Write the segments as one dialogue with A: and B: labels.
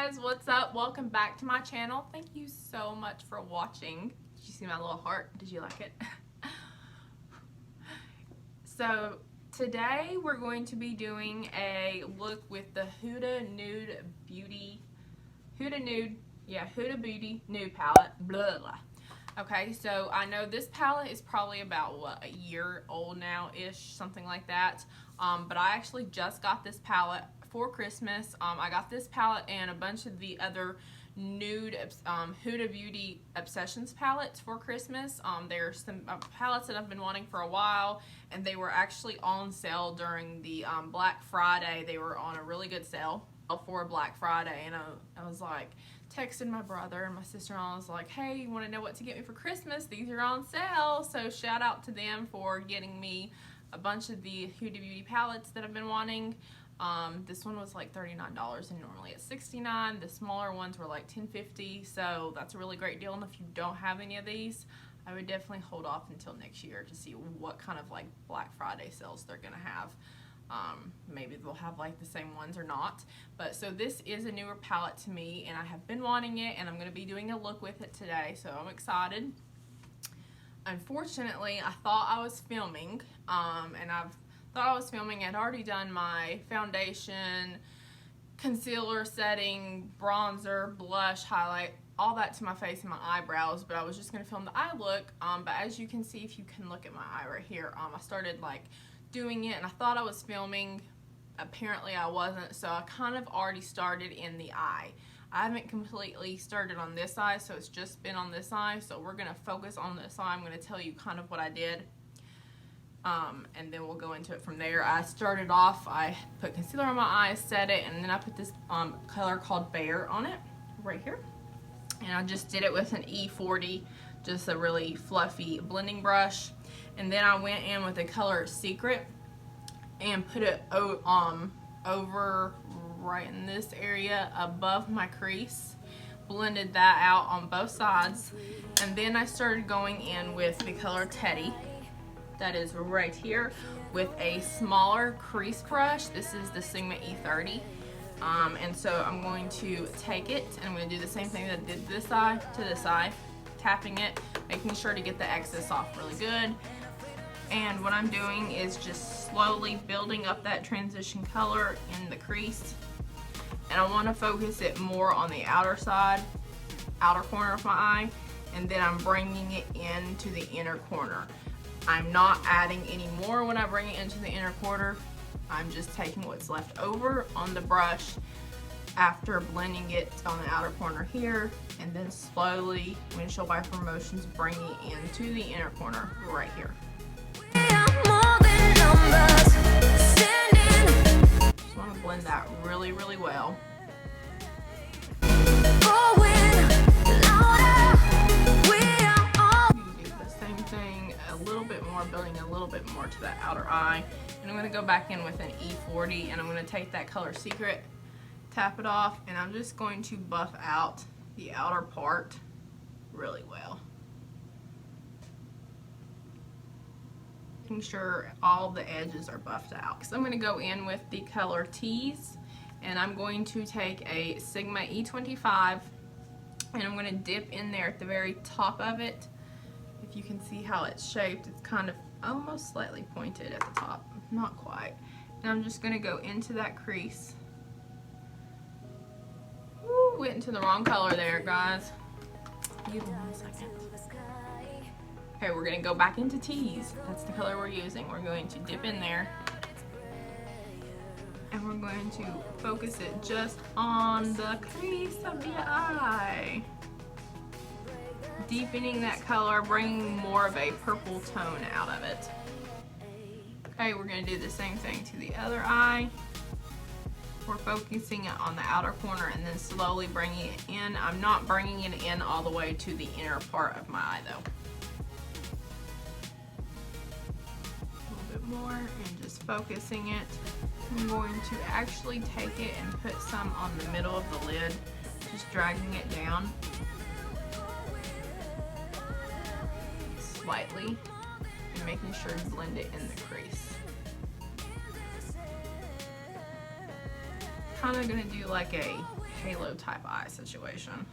A: guys, what's up? Welcome back to my channel. Thank you so much for watching. Did you see my little heart? Did you like it? So today we're going to be doing a look with the Huda Beauty Nude palette. Blah, blah. Okay, so I know this palette is probably about what, a year old now ish, something like that. But I actually just got this palette for Christmas. I got this palette and a bunch of the other Nude Huda Beauty Obsessions palettes for Christmas. There's some palettes that I've been wanting for a while, and they were actually on sale during the Black Friday. They were on a really good sale for Black Friday, and I was like texting my brother and my sister-in-law. I was like, hey, you want to know what to get me for Christmas? These are on sale. So shout out to them for getting me a bunch of the Huda Beauty palettes that I've been wanting. This one was like $39 and normally it's $69. The smaller ones were like $10.50, so that's a really great deal. And if you don't have any of these, I would definitely hold off until next year to see what kind of like Black Friday sales they're gonna have. Maybe they'll have like the same ones or not. But so this is a newer palette to me, and I have been wanting it, and I'm going to be doing a look with it today, so I'm excited. Unfortunately, I thought I was filming, and I'd already done my foundation, concealer setting, bronzer, blush, highlight, all that to my face and my eyebrows, but I was just going to film the eye look. But as you can see, if you can look at my eye right here, I started like doing it and I thought I was filming. Apparently I wasn't, so I kind of already started in the eye. I haven't completely started on this eye, so it's just been on this eye, so we're going to focus on this eye. I'm going to tell you kind of what I did, and then we'll go into it from there. I started off, I put concealer on my eye, set it, and then I put this color called Bear on it right here, and I just did it with an E40, just a really fluffy blending brush. And then I went in with the color Secret and put it over right in this area above my crease. Blended that out on both sides. And then I started going in with the color Teddy. That is right here with a smaller crease brush. This is the Sigma E30. And so I'm going to take it and I'm going to do the same thing that I did this eye to this eye. Tapping it, making sure to get the excess off really good. And what I'm doing is just slowly building up that transition color in the crease. And I want to focus it more on the outer side, outer corner of my eye, and then I'm bringing it into the inner corner. I'm not adding any more when I bring it into the inner corner. I'm just taking what's left over on the brush after blending it on the outer corner here, and then slowly, windshield wiper motions, bringing it into the inner corner right here. Just want to blend that really, really well. You can do the same thing, a little bit more, building a little bit more to that outer eye. And I'm going to go back in with an E40, and I'm going to take that color Secret, tap it off, and I'm just going to buff out the outer part really well. Making sure all the edges are buffed out. So I'm going to go in with the color Tease, and I'm going to take a Sigma E25, and I'm going to dip in there at the very top of it. If you can see how it's shaped, it's kind of almost slightly pointed at the top, not quite. And I'm just going to go into that crease. Woo, went into the wrong color there, guys. Give me 1 second. Okay, we're going to go back into Tease. That's the color we're using. We're going to dip in there. And we're going to focus it just on the crease of the eye. Deepening that color, bringing more of a purple tone out of it. Okay, we're going to do the same thing to the other eye. We're focusing it on the outer corner and then slowly bringing it in. I'm not bringing it in all the way to the inner part of my eye though. More and just focusing it. I'm going to actually take it and put some on the middle of the lid, just dragging it down slightly and making sure to blend it in the crease. Kind of going to do like a halo type eye situation.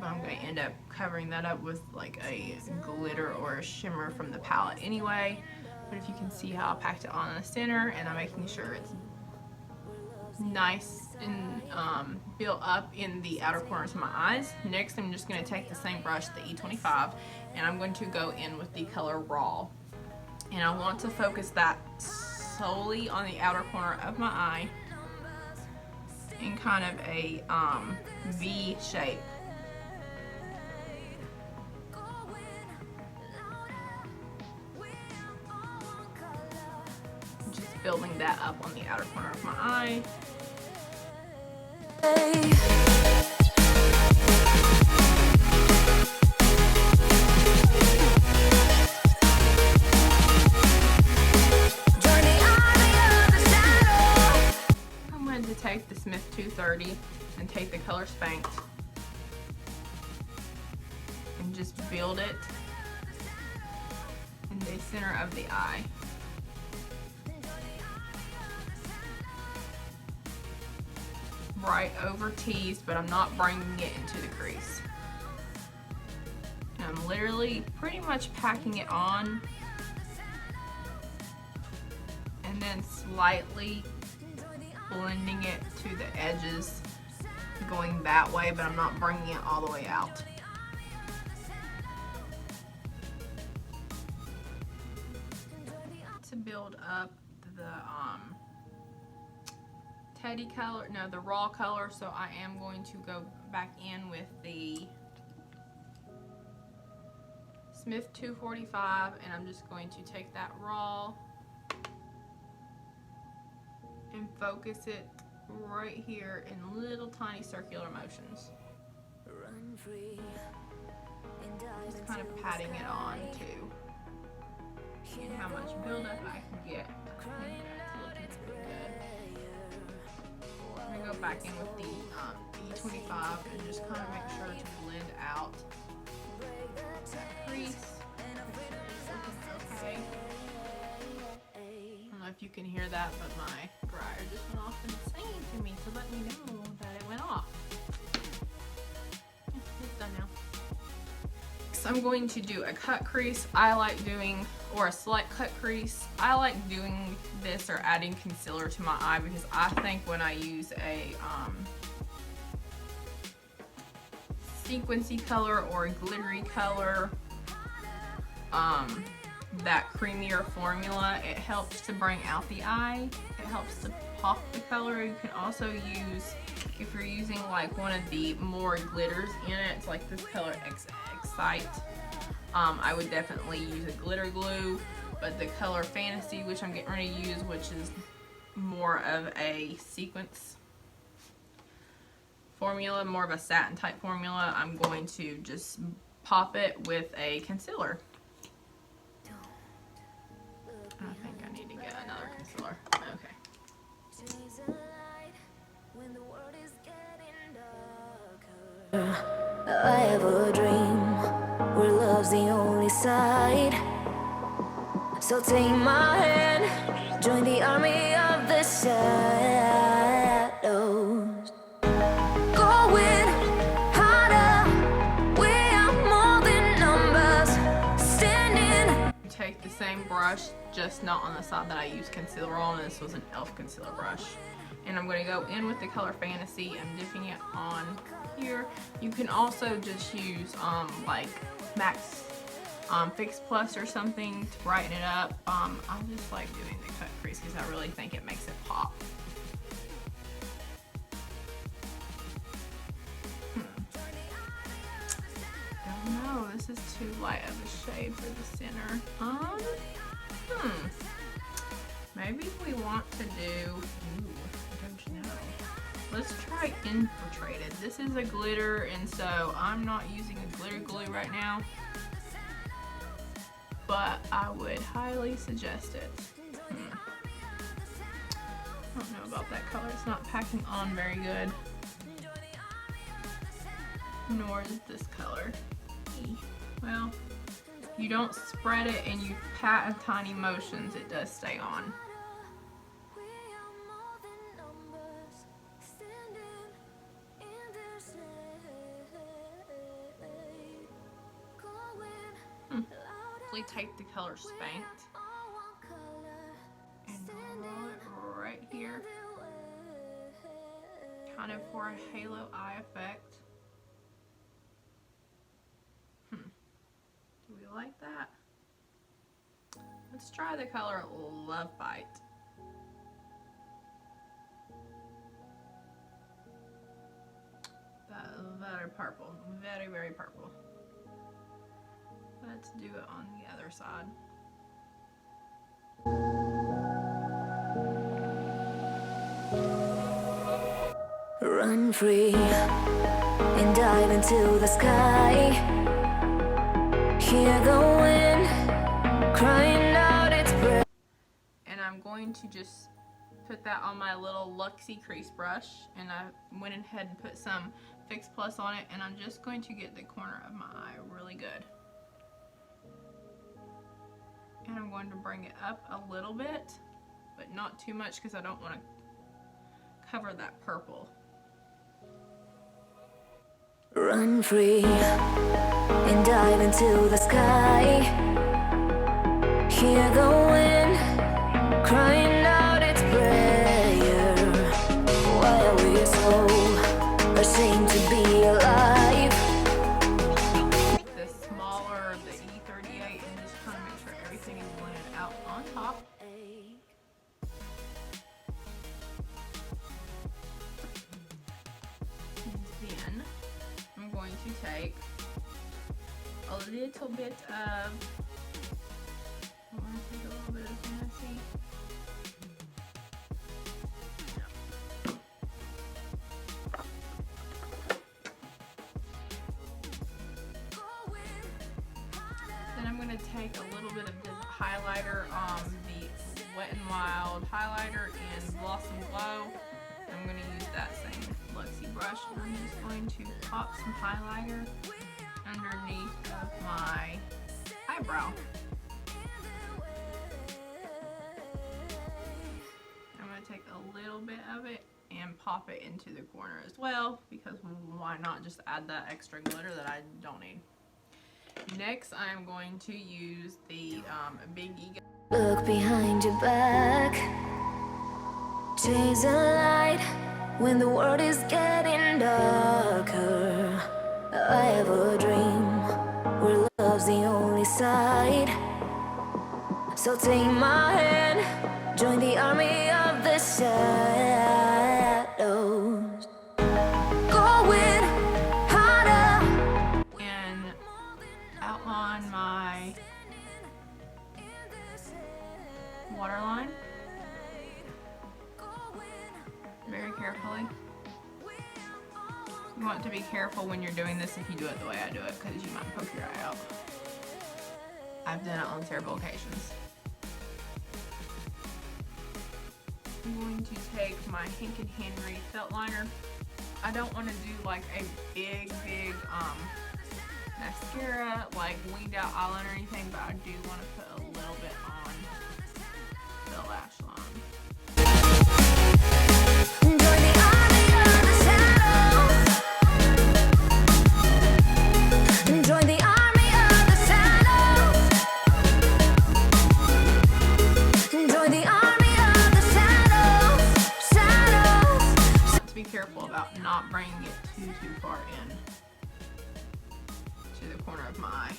A: But I'm going to end up covering that up with like a glitter or a shimmer from the palette anyway. But if you can see how I packed it on in the center, and I'm making sure it's nice and built up in the outer corners of my eyes. Next, I'm just going to take the same brush, the E25, and I'm going to go in with the color Raw. And I want to focus that solely on the outer corner of my eye in kind of a V shape. Just building that up on the outer corner of my eye. I'm going to take the Smith 230 and take the color Spanked and just build it in the center of the eye. Right over T's, but I'm not bringing it into the crease. And I'm literally pretty much packing it on and then slightly blending it to the edges, going that way, but I'm not bringing it all the way out. To build up the Teddy color, no, the Raw color, so I am going to go back in with the Smith 245, and I'm just going to take that Raw and focus it right here in little tiny circular motions. Just kind of patting it on to see how much buildup I can get. I'm going to go back in with the E25 and just kind of make sure to blend out that crease. Okay. I don't know if you can hear that, but my dryer just went off and it's singing to me to let me know that it went off. It's done now. So I'm going to do a cut crease. I like doing, or a slight cut crease. I like doing this or adding concealer to my eye because I think when I use a sequency color or a glittery color, that creamier formula, it helps to bring out the eye. It helps to pop the color. You can also use, if you're using like one of the more glitters in it, it's like this color Excite. I would definitely use a glitter glue, but the color Fantasy, which I'm getting ready to use, which is more of a sequence formula, more of a satin type formula, I'm going to just pop it with a concealer. I think I need to get another concealer. Okay.
B: I have a dream where love's the only side. So take my hand, join the army of the shadows. Going harder, we are more than numbers. Standing.
A: Take the same brush, just not on the side that I used concealer on. This was an e.l.f. concealer brush. And I'm going to go in with the color Fantasy. I'm dipping it on here. You can also just use like Max Fix Plus or something to brighten it up. I just like doing the cut crease because I really think it makes it pop. Don't know, this is too light of a shade for the center. Maybe we want to do, let's try Infiltrated. This is a glitter, and so I'm not using a glitter glue right now, but I would highly suggest it. I don't know about that color. It's not packing on very good. Nor is this color. Well, you don't spread it and you pat in tiny motions, it does stay on. gently take the color Spanked and roll it right here, kind of for a halo eye effect. Do we like that? Let's try the color Love Bite. Very purple, very purple. Let's do it on the other side.
B: Run free and dive into the sky. Hear the wind crying out its breath.
A: And I'm going to just put that on my little Luxie crease brush, and I went ahead and put some Fix Plus on it, and I'm just going to get the corner of my eye really good. And I'm going to bring it up a little bit, but not too much because I don't want to cover that purple.
B: Run free and dive into the sky. Hear the wind crying out its prayer. Why are we so ashamed to be alive?
A: The smaller the E38, and just kind of make sure everything is blended out on top. Then I'm going to take a little bit of, fancy. Then I'm going to take a little bit of this highlighter, the Wet n Wild highlighter in Blossom Glow. I'm going to use that same Luxie brush, and I'm just going to pop some highlighter underneath of my eyebrow. I'm going to take a little bit of it and pop it into the corner as well, because why not just add that extra glitter that I don't need. Next, I'm going to use the Big E.
B: Look behind your back. Chase a light when the world is getting darker. I have a dream where love's the only side. So take my hand, join the army of the shadows. Going harder.
A: And outline my waterline very carefully. You want to be careful when you're doing this if you do it the way I do it, because you might poke your eye out. I've done it on several occasions. I'm going to take my Hank & Henry felt liner. I don't want to do like a big mascara, like winged out eyeliner or anything, but I do want to put a little bit on the lash line.
B: Join the army of the shadows. Join the army of the shadows. Join the army of the shadows. Shadows.
A: To be careful about not bringing it too far in to the corner of my eye.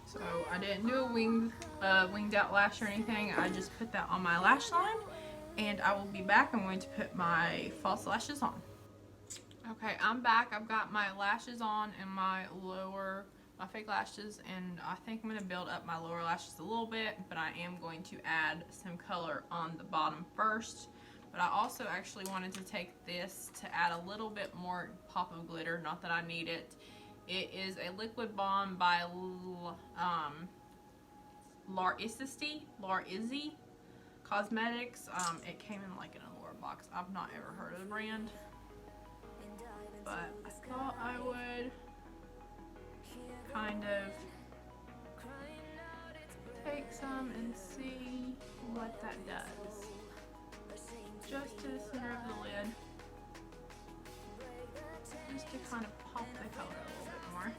A: So I didn't do a winged out lash or anything. I just put that on my lash line, and I will be back. I'm going to put my false lashes on. Okay, I'm back. I've got my lashes on and my fake lashes, and I think I'm going to build up my lower lashes a little bit, but I am going to add some color on the bottom first. But I also actually wanted to take this to add a little bit more pop of glitter, not that I need it. It is a liquid balm by Larizzi Cosmetics. It came in like in a lower box. I've not ever heard of the brand, but I thought I would kind of take some and see what that does. Just to the center of the lid. Just to kind of pop the color a little bit more.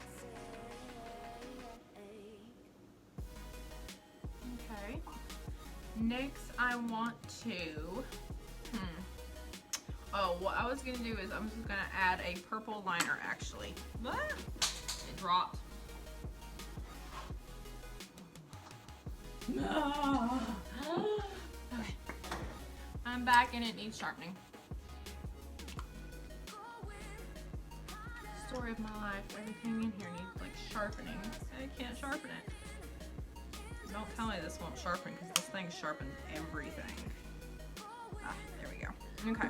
A: Okay. Next I want to, oh, what I was gonna do is I'm just gonna add a purple liner actually. Ah, it dropped. No. Okay. I'm back and it needs sharpening. Story of my life. Everything in here needs like sharpening. I can't sharpen it. Don't tell me this won't sharpen because this thing sharpens everything. Ah, there we go. Okay,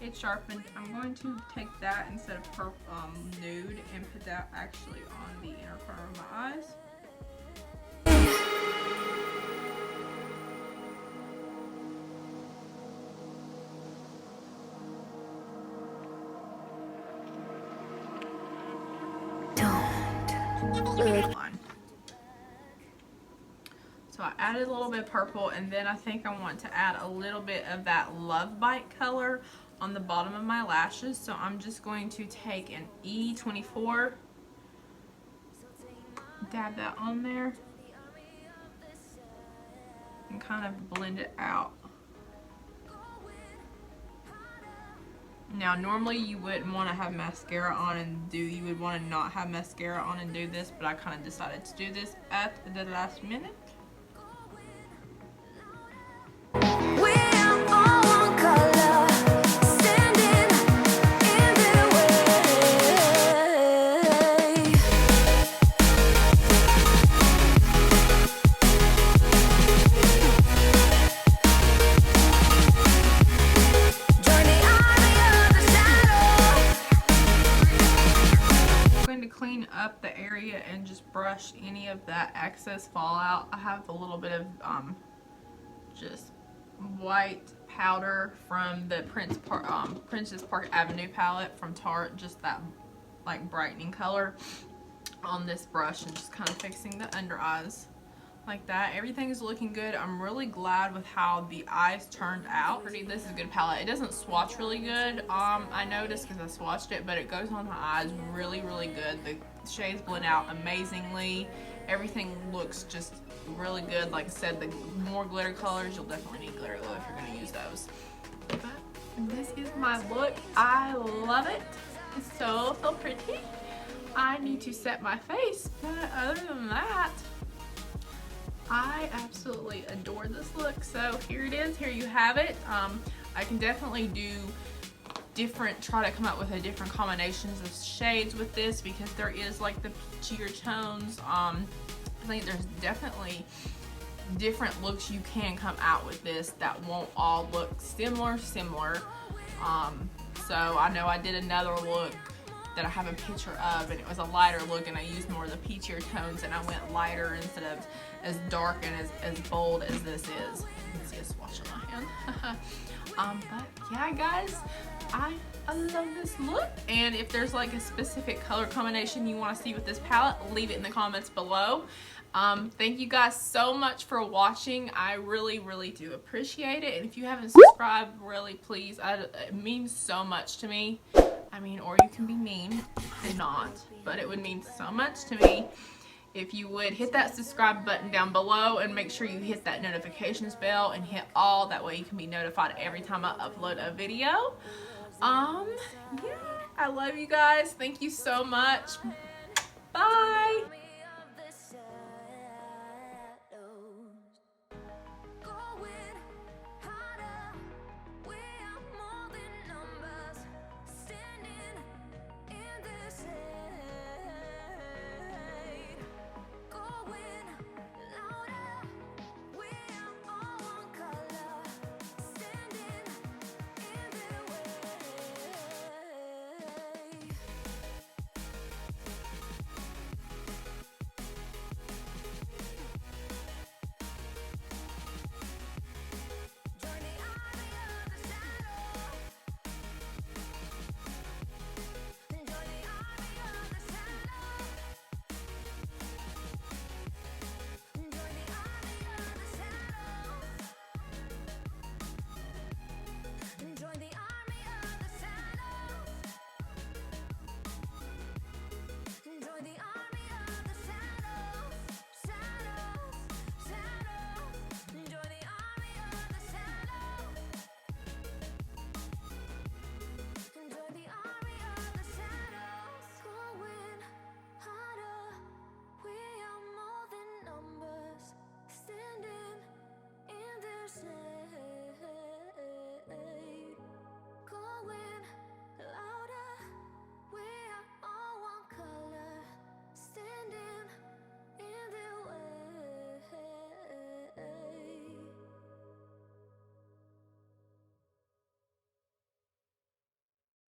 A: it's sharpened. I'm going to take that instead of nude and put that actually on the inner corner of my eyes. So I added a little bit of purple, and then I think I want to add a little bit of that Love Bite color on the bottom of my lashes. So I'm just going to take an E24, dab that on there, and kind of blend it out. Now normally you wouldn't want to have mascara on and you would want to not have mascara on and do this, but I kind of decided to do this at the last minute. Clean up the area and just brush any of that excess fallout. I have a little bit of just white powder from the Princess Park Avenue palette from Tarte, just that like brightening color on this brush, and just kind of fixing the under eyes like that. Everything is looking good. I'm really glad with how the eyes turned out. This is a good palette. It doesn't swatch really good. I noticed because I swatched it, but it goes on my eyes really, really good. The shades blend out amazingly. Everything looks just really good. Like I said, the more glitter colors, you'll definitely need glitter glue if you're going to use those. But this is my look. I love it. It's so pretty. I need to set my face, but other than that, I absolutely adore this look. So here it is. Here you have it. I can definitely do try to come up with different combinations of shades with this, because there is like the peachier tones. I think there's definitely different looks you can come out with this that won't all look similar. So I know I did another look that I have a picture of, and it was a lighter look, and I used more of the peachier tones, and I went lighter instead of as dark and as bold as this is. You can see a swatch on my hand. But yeah, guys, I love this look, and if there's like a specific color combination you want to see with this palette, leave it in the comments below. Thank you guys so much for watching. I really, really do appreciate it, and if you haven't subscribed, really please, it means so much to me. I mean, or you can be mean and not, but it would mean so much to me if you would hit that subscribe button down below, and make sure you hit that notifications bell and hit all. That way you can be notified every time I upload a video. Yeah, I love you guys. Thank you so much. Bye.